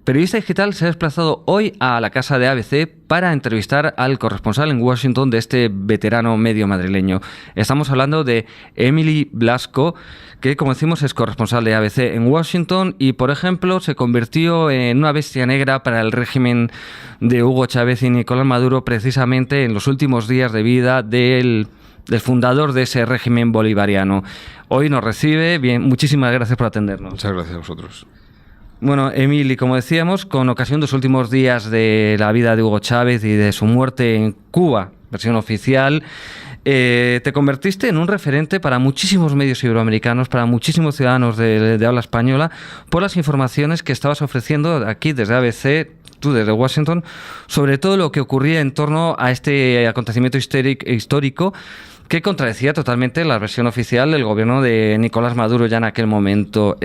periodista digital se ha desplazado hoy a la casa de ABC para entrevistar al corresponsal en Washington de este veterano medio madrileño. Estamos hablando de Emily Blasco, que, como decimos, es corresponsal de ABC en Washington y, por ejemplo, se convirtió en una bestia negra para el régimen de Hugo Chávez y Nicolás Maduro precisamente en los últimos días de vida del fundador de ese régimen bolivariano. Hoy nos recibe. Bien, muchísimas gracias por atendernos. Muchas gracias a vosotros. Bueno, Emily, como decíamos, con ocasión de los últimos días de la vida de Hugo Chávez y de su muerte en Cuba, versión oficial, te convertiste en un referente para muchísimos medios iberoamericanos, para muchísimos ciudadanos de habla española, por las informaciones que estabas ofreciendo aquí desde ABC, tú desde Washington, sobre todo lo que ocurría en torno a este acontecimiento histórico que contradecía totalmente la versión oficial del gobierno de Nicolás Maduro ya en aquel momento.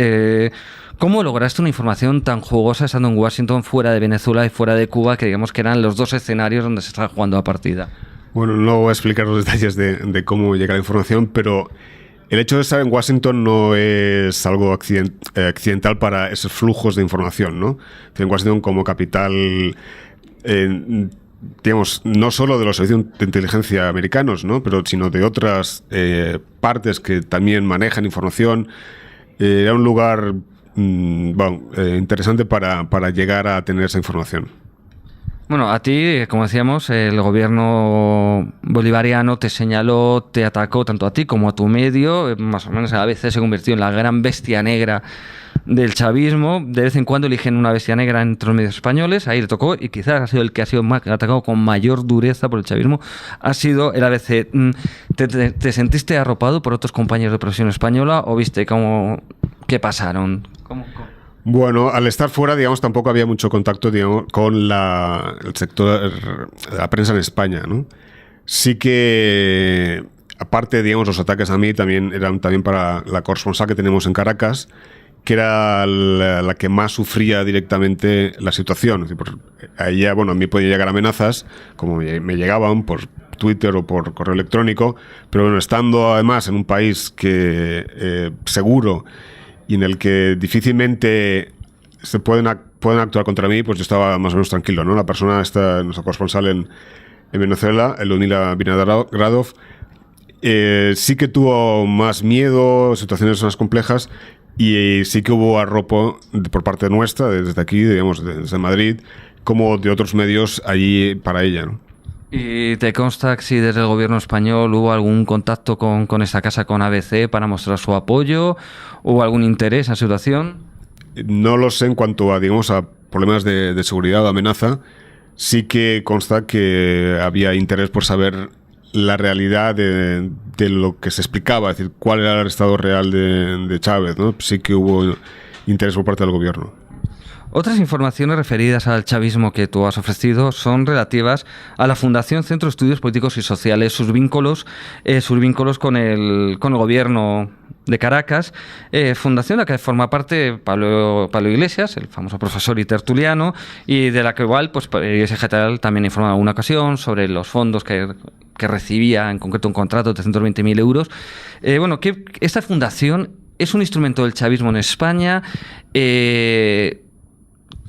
¿Cómo lograste una información tan jugosa estando en Washington, fuera de Venezuela y fuera de Cuba, que digamos que eran los dos escenarios donde se estaba jugando la partida? Bueno, no voy a explicar los detalles de cómo llega la información, pero el hecho de estar en Washington no es algo accidental para esos flujos de información, ¿no? En Washington, como capital, digamos, no solo de los servicios de inteligencia americanos, ¿no? Sino de otras partes que también manejan información, era un lugar interesante para llegar a tener esa información. Bueno, a ti, como decíamos, el gobierno bolivariano te señaló, te atacó tanto a ti como a tu medio, más o menos a veces se convirtió en la gran bestia negra del chavismo. De vez en cuando eligen una bestia negra entre los medios españoles, ahí le tocó, y quizás ha sido el que ha sido atacado con mayor dureza por el chavismo, ha sido el ABC. ¿Te sentiste arropado por otros compañeros de profesión española o viste qué pasaron? ¿Cómo? Bueno, al estar fuera, digamos, tampoco había mucho contacto, digamos, con el sector, la prensa en España, ¿no? Sí que, aparte, digamos, los ataques a mí también eran para la corresponsal que tenemos en Caracas, que era la que más sufría directamente la situación. Es decir, a ella, bueno, a mí podían llegar amenazas, como me llegaban por Twitter o por correo electrónico, pero bueno, estando además en un país que seguro y en el que difícilmente se pueden actuar contra mí, pues yo estaba más o menos tranquilo, ¿no? La persona, nuestra corresponsal en Venezuela, Elonila Vinogradov, sí que tuvo más miedo, situaciones más complejas, y sí que hubo arropo por parte nuestra, desde aquí, digamos, desde Madrid, como de otros medios allí para ella, ¿no? ¿Y te consta si desde el gobierno español hubo algún contacto con esta casa, con ABC, para mostrar su apoyo? ¿Hubo algún interés en la situación? No lo sé en cuanto a, digamos, a problemas de seguridad o amenaza. Sí que consta que había interés por saber la realidad de lo que se explicaba, es decir, cuál era el estado real de Chávez, ¿no? Sí que hubo interés por parte del gobierno. Otras informaciones referidas al chavismo que tú has ofrecido son relativas a la Fundación Centro de Estudios Políticos y Sociales, sus vínculos con el gobierno de Caracas, fundación de la que forma parte Pablo Iglesias, el famoso profesor y tertuliano, y de la que igual pues Iglesia General también informa en alguna ocasión sobre los fondos que recibía, en concreto un contrato de 320.000 euros. Que esta fundación es un instrumento del chavismo en España.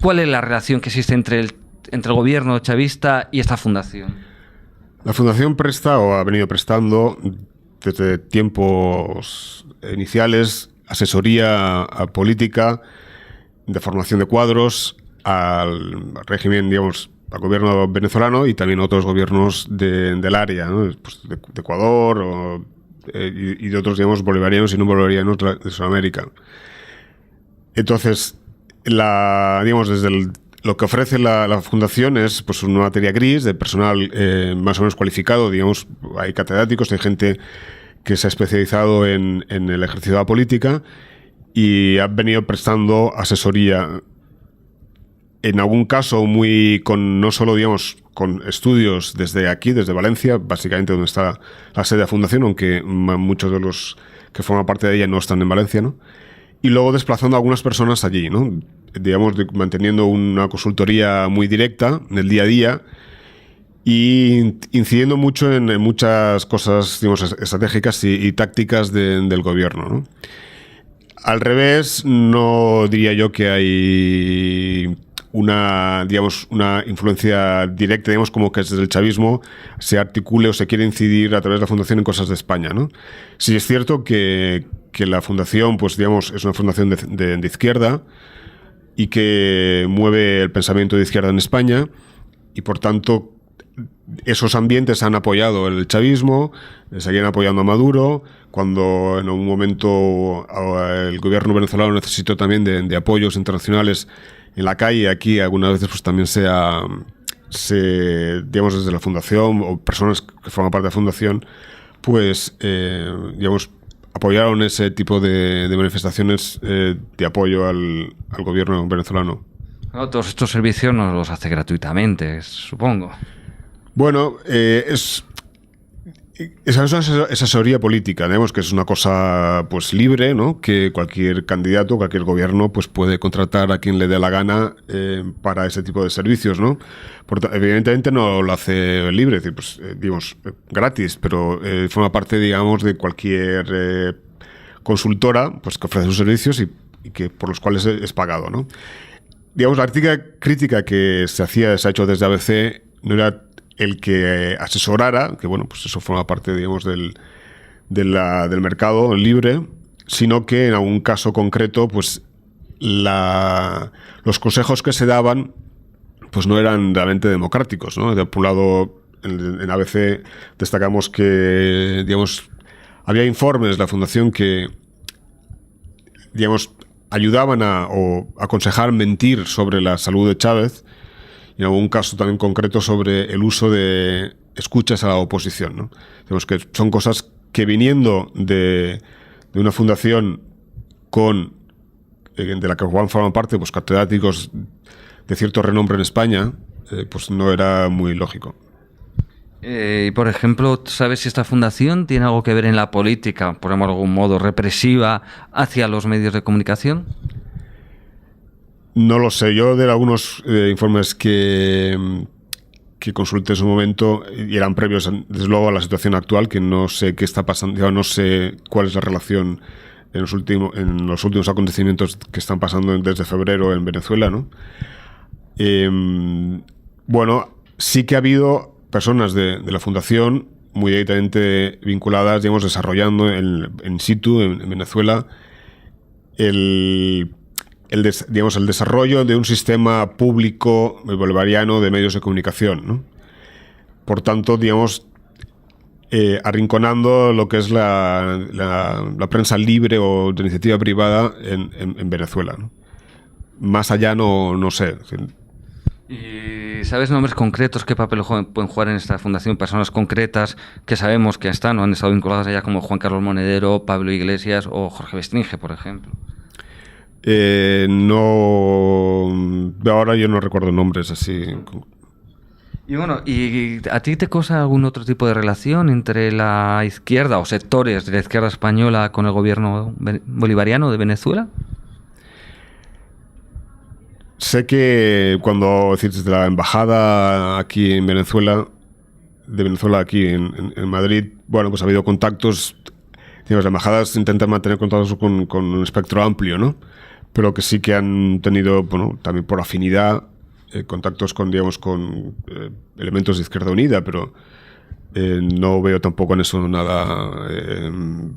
¿Cuál es la relación que existe entre el gobierno chavista y esta fundación? La fundación presta, o ha venido prestando desde tiempos iniciales, asesoría política, de formación de cuadros al régimen, digamos, al gobierno venezolano y también a otros gobiernos del área, ¿no? Pues de Ecuador y de otros, digamos, bolivarianos y no bolivarianos de Sudamérica. Entonces, digamos, lo que ofrece la fundación es pues una materia gris de personal más o menos cualificado, digamos, hay catedráticos, hay gente que se ha especializado en el ejercicio de la política y ha venido prestando asesoría, en algún caso no solo, digamos, con estudios desde aquí, desde Valencia, básicamente donde está la sede de la fundación, aunque muchos de los que forman parte de ella no están en Valencia, ¿no? Y luego desplazando a algunas personas allí, ¿no? Digamos, manteniendo una consultoría muy directa en el día a día y incidiendo mucho en muchas cosas, digamos, estratégicas y tácticas del gobierno, ¿no? Al revés, no diría yo que hay digamos, una influencia directa, digamos, como que desde el chavismo se articule o se quiere incidir a través de la fundación en cosas de España, ¿no? Sí es cierto que la fundación, pues digamos, es una fundación de izquierda y que mueve el pensamiento de izquierda en España, y por tanto esos ambientes han apoyado el chavismo, seguían apoyando a Maduro. Cuando en un momento el gobierno venezolano necesitó también de apoyos internacionales en la calle, aquí algunas veces pues también digamos, desde la fundación o personas que forman parte de la fundación, pues digamos, apoyaron ese tipo de manifestaciones de apoyo al gobierno venezolano. No, todos estos servicios no los hace gratuitamente, supongo. Bueno, es una asesoría política, digamos que es una cosa pues libre, ¿no? Que cualquier candidato, cualquier gobierno pues puede contratar a quien le dé la gana para ese tipo de servicios, ¿no? Evidentemente no lo hace libre, es decir, pues, digamos, gratis, pero forma parte, digamos, de cualquier consultora pues que ofrece sus servicios y que por los cuales es pagado, ¿no? Digamos, la crítica que se ha hecho desde ABC no era el que asesorara, que bueno, pues eso forma parte, digamos, del mercado libre, sino que en algún caso concreto, pues los consejos que se daban, pues no eran realmente democráticos, ¿no? Por un lado, en ABC destacamos que, digamos, había informes de la fundación que, digamos, ayudaban o aconsejar mentir sobre la salud de Chávez, y en algún caso también concreto sobre el uso de escuchas a la oposición, ¿no? Digamos que son cosas que, viniendo de una fundación de la que Juan forma parte, pues catedráticos de cierto renombre en España, pues no era muy lógico. Y por ejemplo, ¿sabes si esta fundación tiene algo que ver en la política, por llamarlo de algún modo, represiva hacia los medios de comunicación? No lo sé. Yo de algunos informes que consulté en su momento, y eran previos, desde luego, a la situación actual, que no sé qué está pasando, no sé cuál es la relación en los últimos acontecimientos que están pasando desde febrero en Venezuela, ¿no? Bueno, sí que ha habido personas de la fundación muy directamente vinculadas, digamos, desarrollando in situ en Venezuela digamos, el desarrollo de un sistema público bolivariano de medios de comunicación, ¿no? Por tanto, digamos, arrinconando lo que es la prensa libre o de iniciativa privada en Venezuela, ¿no? Más allá no sé. ¿Y sabes nombres concretos, qué papel pueden jugar en esta fundación? Personas concretas que sabemos que están o han estado vinculadas allá, como Juan Carlos Monedero, Pablo Iglesias o Jorge Bestringe, por ejemplo. No, ahora yo no recuerdo nombres así. Y bueno, ¿y a ti te causa algún otro tipo de relación entre la izquierda o sectores de la izquierda española con el gobierno bolivariano de Venezuela? Sé que desde la embajada aquí en Venezuela, aquí en Madrid, bueno, pues ha habido contactos. Digamos, las embajadas intentan mantener contactos con un espectro amplio, ¿no? Pero que sí que han tenido, bueno, también por afinidad, contactos con elementos de Izquierda Unida, pero no veo tampoco en eso nada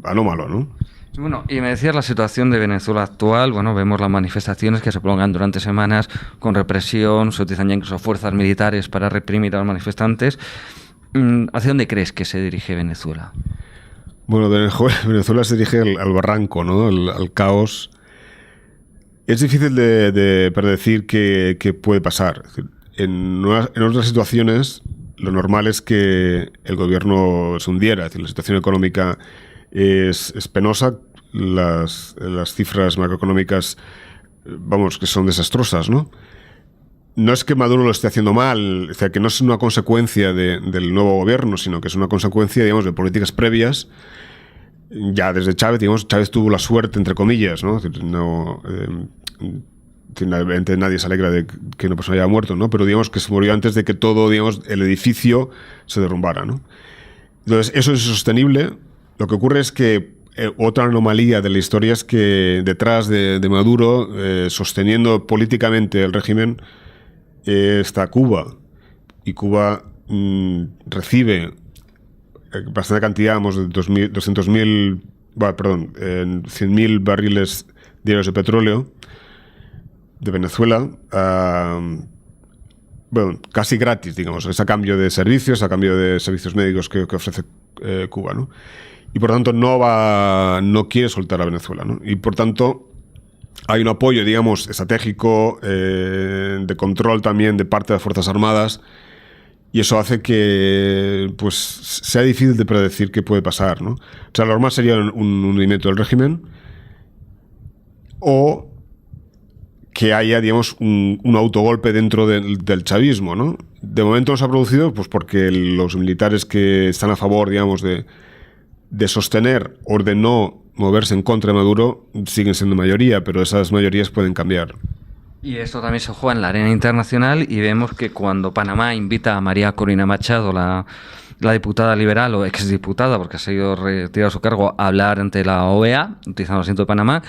anómalo, ¿no? Bueno, y me decías la situación de Venezuela actual. Bueno, vemos las manifestaciones que se prolongan durante semanas con represión, se utilizan ya incluso fuerzas militares para reprimir a los manifestantes. ¿Hacia dónde crees que se dirige Venezuela? Bueno, Venezuela se dirige al barranco, ¿no? Al caos. Es difícil de predecir qué puede pasar. Es decir, en otras situaciones, lo normal es que el gobierno se hundiera. Es decir, la situación económica es penosa. Las cifras macroeconómicas, vamos, que son desastrosas, ¿no? No es que Maduro lo esté haciendo mal, o sea, que no es una consecuencia del nuevo gobierno, sino que es una consecuencia, digamos, de políticas previas. Ya desde Chávez, digamos, Chávez tuvo la suerte, entre comillas, ¿no? Evidentemente nadie se alegra de que una persona haya muerto, ¿no? Pero digamos que se murió antes de que todo, digamos, el edificio se derrumbara, ¿no? Entonces, eso es insostenible. Lo que ocurre es que otra anomalía de la historia es que detrás de Maduro, sosteniendo políticamente el régimen, está Cuba, y Cuba recibe bastante cantidad, de 200.000, perdón, 100.000 barriles diarios de petróleo de Venezuela, bueno, casi gratis, digamos, es a cambio de servicios médicos que ofrece Cuba, ¿no? Y por tanto no quiere soltar a Venezuela, ¿no? Y por tanto hay un apoyo, digamos, estratégico, de control también de parte de las Fuerzas Armadas, y eso hace que pues sea difícil de predecir qué puede pasar, ¿no? O sea, lo normal sería un hundimiento del régimen, o que haya, digamos, un autogolpe dentro del chavismo, ¿no? De momento no se ha producido, pues porque los militares que están a favor, digamos, de sostener o de no moverse en contra de Maduro siguen siendo mayoría, pero esas mayorías pueden cambiar. Y esto también se juega en la arena internacional, y vemos que cuando Panamá invita a María Corina Machado, la diputada liberal o exdiputada, porque ha sido retirado su cargo, a hablar ante la OEA, utilizando el asiento de Panamá,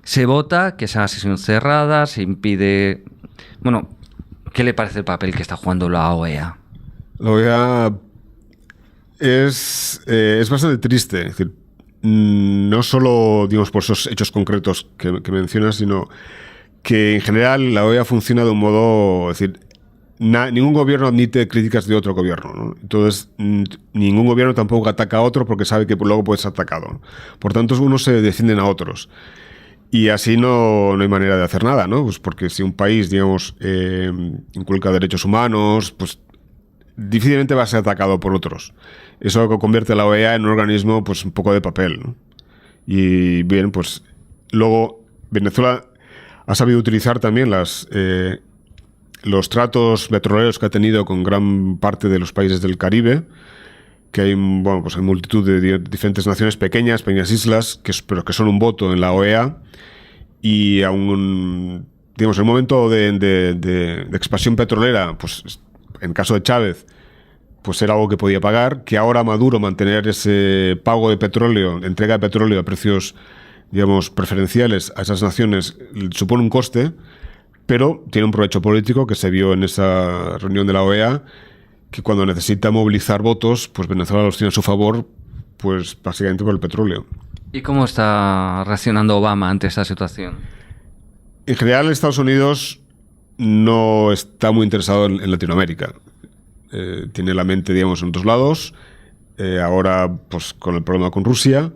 se vota que sea sesión cerrada, se impide... Bueno, ¿qué le parece el papel que está jugando la OEA? La OEA es bastante triste. Es decir, no solo, digamos, por esos hechos concretos que mencionas, sino que en general la OEA funciona de un modo... Es decir, ningún gobierno admite críticas de otro gobierno, ¿no? Entonces, ningún gobierno tampoco ataca a otro porque sabe que luego puede ser atacado, ¿no? Por tanto, unos se defienden a otros. Y así no hay manera de hacer nada, ¿no? Pues porque si un país, digamos, inculca derechos humanos, pues difícilmente va a ser atacado por otros. Eso convierte a la OEA en un organismo, pues, un poco de papel, ¿no? Y bien, pues luego Venezuela ha sabido utilizar también los tratos petroleros que ha tenido con gran parte de los países del Caribe, que hay, bueno, pues hay multitud de diferentes naciones pequeñas islas, pero que son un voto en la OEA, y aún, digamos, el momento de expansión petrolera, pues en caso de Chávez, pues era algo que podía pagar, que ahora Maduro mantener ese pago de petróleo, entrega de petróleo a precios, digamos, preferenciales a esas naciones, supone un coste, pero tiene un provecho político que se vio en esa reunión de la OEA, que cuando necesita movilizar votos, pues Venezuela los tiene a su favor, pues básicamente por el petróleo. ¿Y cómo está reaccionando Obama ante esta situación? En general, Estados Unidos no está muy interesado en Latinoamérica. Tiene la mente, digamos, en otros lados. Ahora, pues con el problema con Rusia.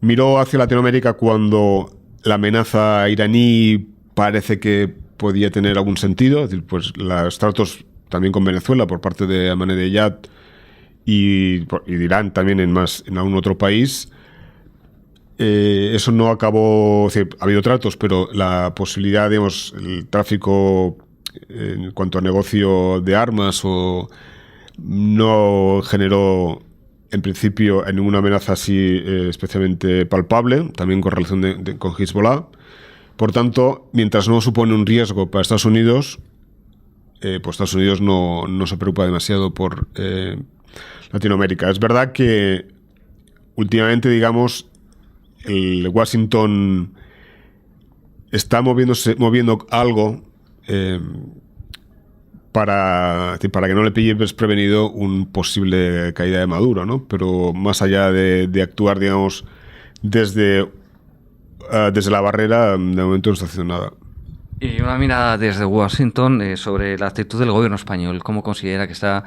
Miró hacia Latinoamérica cuando la amenaza iraní parece que podía tener algún sentido. Es decir, pues los tratos también con Venezuela por parte de Ahmadinejad y de Irán también en algún otro país. Eso no acabó, es decir, ha habido tratos, pero la posibilidad, digamos, el tráfico en cuanto a negocio de armas no generó en principio ninguna amenaza así especialmente palpable, también con relación con Hezbollah. Por tanto, mientras no supone un riesgo para Estados Unidos, pues Estados Unidos no se preocupa demasiado por Latinoamérica. Es verdad que últimamente, el Washington está moviendo algo para que no le pille desprevenido un posible caída de Maduro, ¿no? Pero más allá de actuar, digamos, desde la barrera, de momento no está haciendo nada. Y una mirada desde Washington sobre la actitud del gobierno español. ¿Cómo considera que está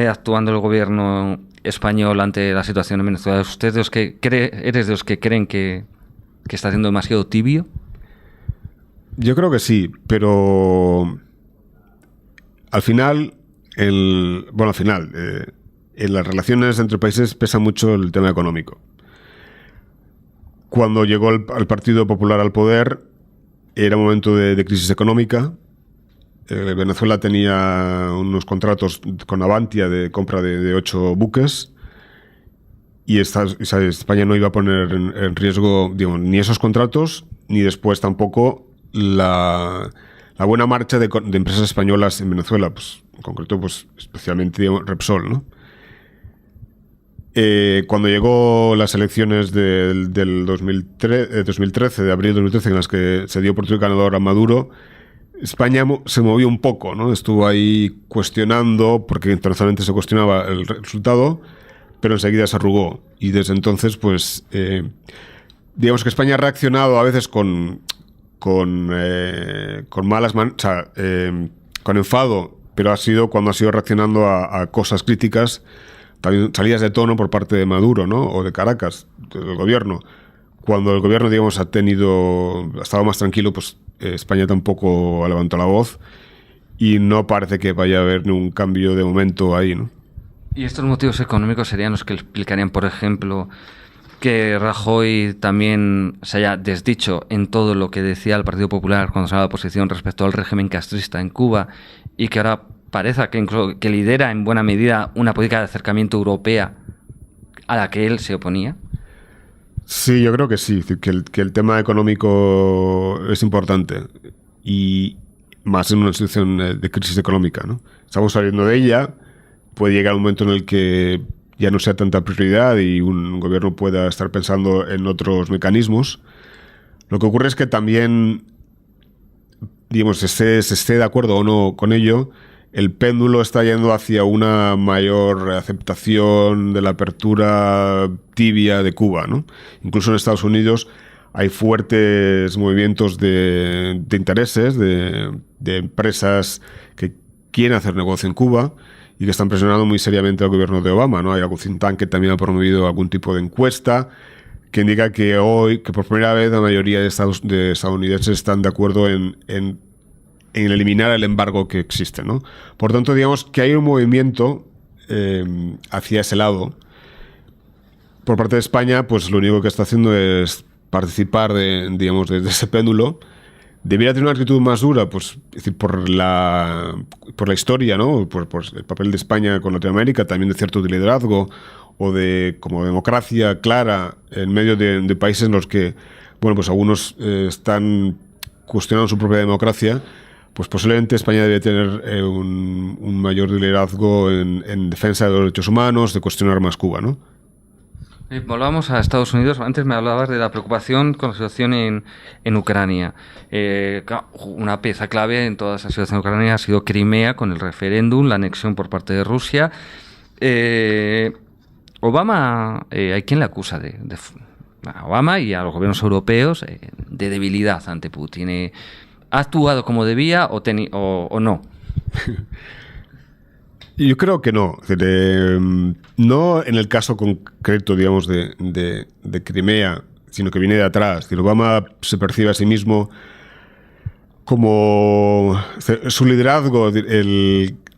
actuando el gobierno español ante la situación en Venezuela? ¿Usted eres de los que creen que está siendo demasiado tibio? Yo creo que sí, pero al final, en las relaciones entre países pesa mucho el tema económico. Cuando llegó el Partido Popular al poder, era un momento de crisis económica. Venezuela tenía unos contratos con Avantia de compra de 8 buques, y España no iba a poner en riesgo, digamos, ni esos contratos, ni después tampoco la buena marcha de empresas españolas en Venezuela, pues en concreto, pues especialmente, digamos, Repsol, ¿no? Cuando llegó las elecciones del 2013, de abril de 2013, en las que se dio oportunidad ganador a Maduro, España se movió un poco, ¿no? Estuvo ahí cuestionando, porque internacionalmente se cuestionaba el resultado, pero enseguida se arrugó. Y desde entonces, pues, digamos que España ha reaccionado a veces con malas manos, o sea, con enfado, pero ha sido cuando ha sido reaccionando a cosas críticas, también salidas de tono por parte de Maduro, ¿no? O de Caracas, del gobierno. Cuando el gobierno, digamos, ha estado más tranquilo, pues España tampoco ha levantado la voz y no parece que vaya a haber ningún cambio de momento ahí, ¿no? ¿Y estos motivos económicos serían los que explicarían, por ejemplo, que Rajoy también se haya desdicho en todo lo que decía el Partido Popular cuando se daba posición respecto al régimen castrista en Cuba y que ahora parezca que incluso que lidera en buena medida una política de acercamiento europea a la que él se oponía? Sí, yo creo que sí, que el tema económico es importante y más en una situación de crisis económica, ¿no? Estamos saliendo de ella, puede llegar un momento en el que ya no sea tanta prioridad y un gobierno pueda estar pensando en otros mecanismos. Lo que ocurre es que también, digamos, se esté de acuerdo o no con ello, el péndulo está yendo hacia una mayor aceptación de la apertura tibia de Cuba, ¿no? Incluso en Estados Unidos hay fuertes movimientos de intereses, de empresas que quieren hacer negocio en Cuba y que están presionando muy seriamente al gobierno de Obama, ¿no? Hay algún think tank que también ha promovido algún tipo de encuesta que indica que hoy, que por primera vez la mayoría de estadounidenses están de acuerdo en eliminar el embargo que existe, ¿no? Por tanto, digamos que hay un movimiento hacia ese lado. Por parte de España, pues lo único que está haciendo es participar de ese péndulo. Debería tener una actitud más dura, pues, es decir, por la historia, ¿no? Por el papel de España con Latinoamérica, también de cierto liderazgo o de como democracia clara en medio de países en los que, bueno, pues algunos están cuestionando su propia democracia. Pues posiblemente España debe tener un mayor liderazgo en defensa de los derechos humanos, de cuestionar más Cuba, ¿no? Volvamos a Estados Unidos. Antes me hablabas de la preocupación con la situación en Ucrania. Una pieza clave en toda esa situación en Ucrania ha sido Crimea, con el referéndum, la anexión por parte de Rusia. Obama, hay quien le acusa a Obama y a los gobiernos europeos de debilidad ante Putin. ¿Ha actuado como debía o no? Yo creo que no. No en el caso concreto, digamos, de Crimea, sino que viene de atrás. Obama se percibe a sí mismo como su liderazgo,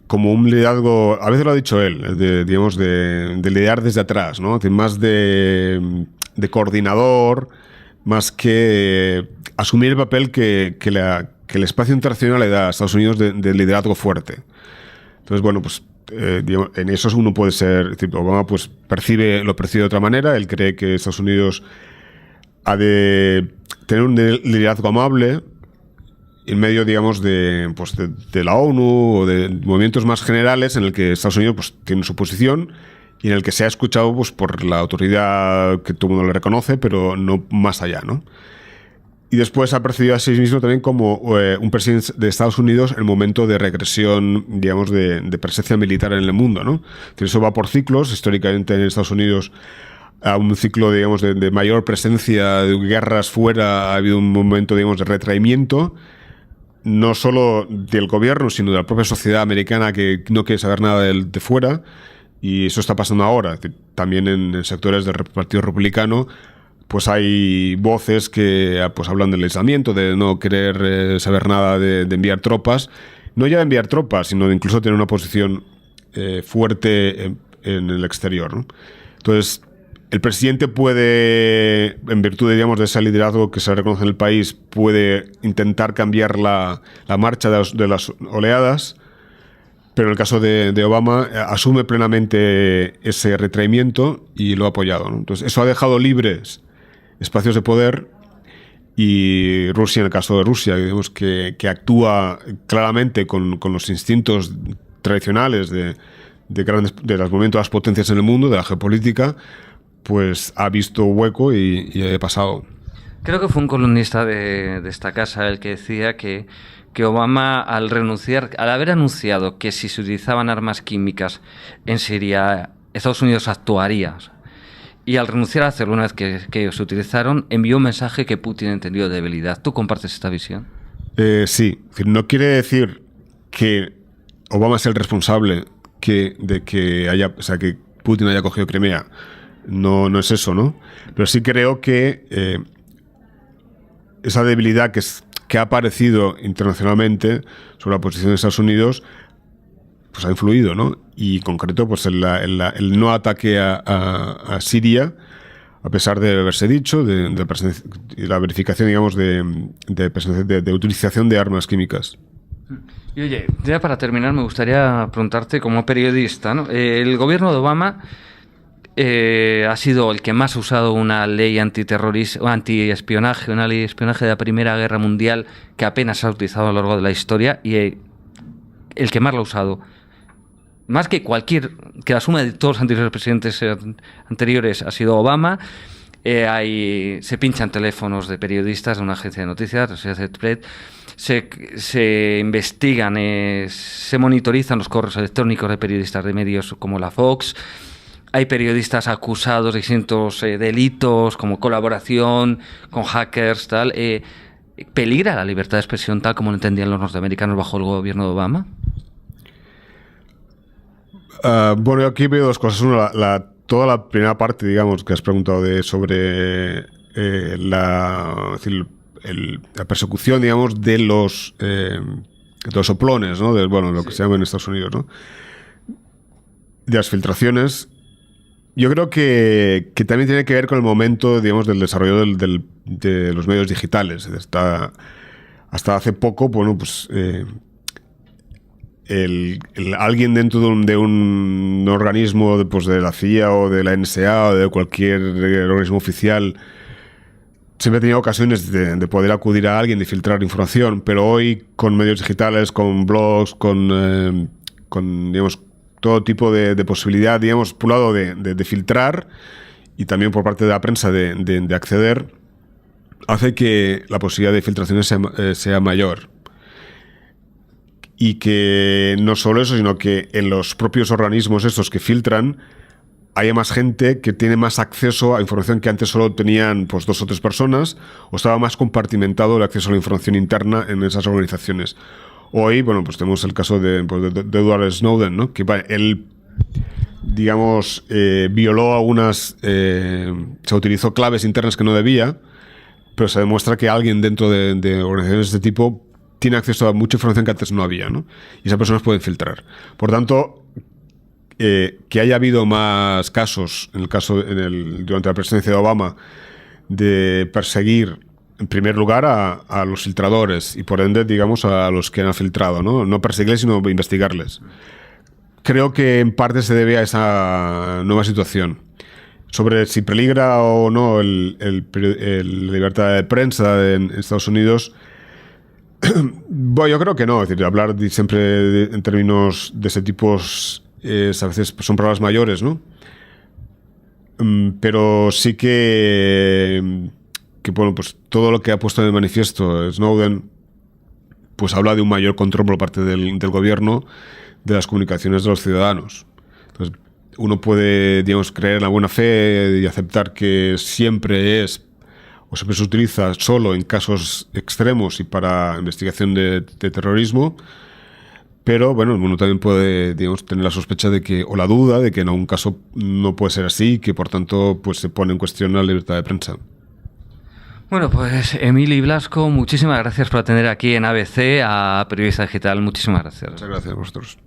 como un liderazgo, a veces lo ha dicho él, de liderar desde atrás, ¿no? Más de coordinador, más que asumir el papel que el espacio internacional le da a Estados Unidos de liderazgo fuerte. Entonces, bueno, pues en eso uno puede ser... Obama pues lo percibe de otra manera. Él cree que Estados Unidos ha de tener un liderazgo amable en medio, digamos, de la ONU o de movimientos más generales en el que Estados Unidos pues tiene su posición y en el que se ha escuchado pues por la autoridad que todo el mundo le reconoce, pero no más allá, ¿no? Y después ha percibido a sí mismo también como un presidente de Estados Unidos en el momento de regresión, digamos, de presencia militar en el mundo, ¿no? Entonces, eso va por ciclos. Históricamente en Estados Unidos, a un ciclo, digamos, de mayor presencia de guerras fuera, ha habido un momento, digamos, de retraimiento, no solo del gobierno, sino de la propia sociedad americana que no quiere saber nada de fuera. Y eso está pasando ahora. También en sectores del Partido Republicano, pues hay voces que pues hablan del aislamiento, de no querer saber nada de enviar tropas. No ya de enviar tropas, sino de incluso tener una posición fuerte en el exterior, ¿no? Entonces, el presidente puede, en virtud, digamos, de ese liderazgo que se reconoce en el país, puede intentar cambiar la marcha de las oleadas, pero en el caso de Obama asume plenamente ese retraimiento y lo ha apoyado, ¿no? Entonces, eso ha dejado libres espacios de poder, y Rusia, en el caso de Rusia, digamos que actúa claramente con los instintos tradicionales de los movimientos de las potencias en el mundo, de la geopolítica, pues ha visto hueco y ha pasado. Creo que fue un columnista de esta casa el que decía que Obama, al haber anunciado que si se utilizaban armas químicas en Siria, Estados Unidos actuaría. Y al renunciar a hacerlo una vez que se utilizaron, envió un mensaje que Putin entendió de debilidad. ¿Tú compartes esta visión? Sí. No quiere decir que Obama sea el responsable de que Putin haya cogido Crimea. No es eso, ¿no? Pero sí creo que esa debilidad que ha aparecido internacionalmente sobre la posición de Estados Unidos pues ha influido, ¿no? Y en concreto pues el no ataque a Siria, a pesar de haberse dicho de la verificación, digamos, de utilización de armas químicas. Y oye, ya para terminar me gustaría preguntarte como periodista, ¿no? El gobierno de Obama ha sido el que más ha usado una ley antiespionaje, una ley de espionaje de la Primera Guerra Mundial que apenas se ha utilizado a lo largo de la historia, y el que más lo ha usado. Más que la suma de todos los anteriores presidentes anteriores ha sido Obama. Se pinchan teléfonos de periodistas de una agencia de noticias, Associated Press, se investigan, se monitorizan los correos electrónicos de periodistas de medios como la Fox. Hay periodistas acusados de distintos delitos como colaboración con hackers, tal. ¿Peligra la libertad de expresión tal como lo entendían los norteamericanos bajo el gobierno de Obama? Bueno, yo aquí veo dos cosas. Uno, toda la primera parte, digamos, que has preguntado sobre la persecución, digamos, de los soplones, ¿no? Lo que se llama en Estados Unidos, ¿no? De las filtraciones. Yo creo que también tiene que ver con el momento, digamos, del desarrollo de los medios digitales. Hasta hace poco, bueno, pues alguien dentro de un organismo de la CIA o de la NSA o de cualquier organismo oficial siempre ha tenido ocasiones de poder acudir a alguien, de filtrar información, pero hoy con medios digitales, con blogs, con digamos, todo tipo de posibilidad, digamos, por un lado de filtrar y también por parte de la prensa de acceder, hace que la posibilidad de filtraciones sea mayor. Y que no solo eso, sino que en los propios organismos estos que filtran haya más gente que tiene más acceso a información que antes solo tenían pues 2 o 3 personas, o estaba más compartimentado el acceso a la información interna en esas organizaciones. Hoy, bueno, pues tenemos el caso de Edward Snowden, ¿no? Que él, digamos, violó algunas, se utilizó claves internas que no debía, pero se demuestra que alguien dentro de organizaciones de este tipo tiene acceso a mucha información que antes no había, ¿no? Y esas personas pueden filtrar. Por tanto, que haya habido más casos, durante la presidencia de Obama, de perseguir en primer lugar a los filtradores y por ende, digamos, a los que han filtrado, ¿no? No perseguirles, sino investigarles. Creo que en parte se debe a esa nueva situación. Sobre si peligra o no la libertad de prensa en Estados Unidos, bueno, yo creo que no. Es decir, hablar siempre en términos de ese tipo a veces son palabras mayores, ¿no? Pero sí que bueno, pues todo lo que ha puesto de manifiesto Snowden pues habla de un mayor control por parte del gobierno de las comunicaciones de los ciudadanos. Entonces, uno puede, digamos, creer en la buena fe y aceptar que siempre se utiliza solo en casos extremos y para investigación de terrorismo, pero bueno, uno también puede, digamos, tener la sospecha o la duda de que en algún caso no puede ser así y que por tanto pues se pone en cuestión la libertad de prensa. Bueno, pues Emili Blasco, muchísimas gracias por atender aquí en ABC a Periodista Digital. Muchísimas gracias. Muchas gracias a vosotros.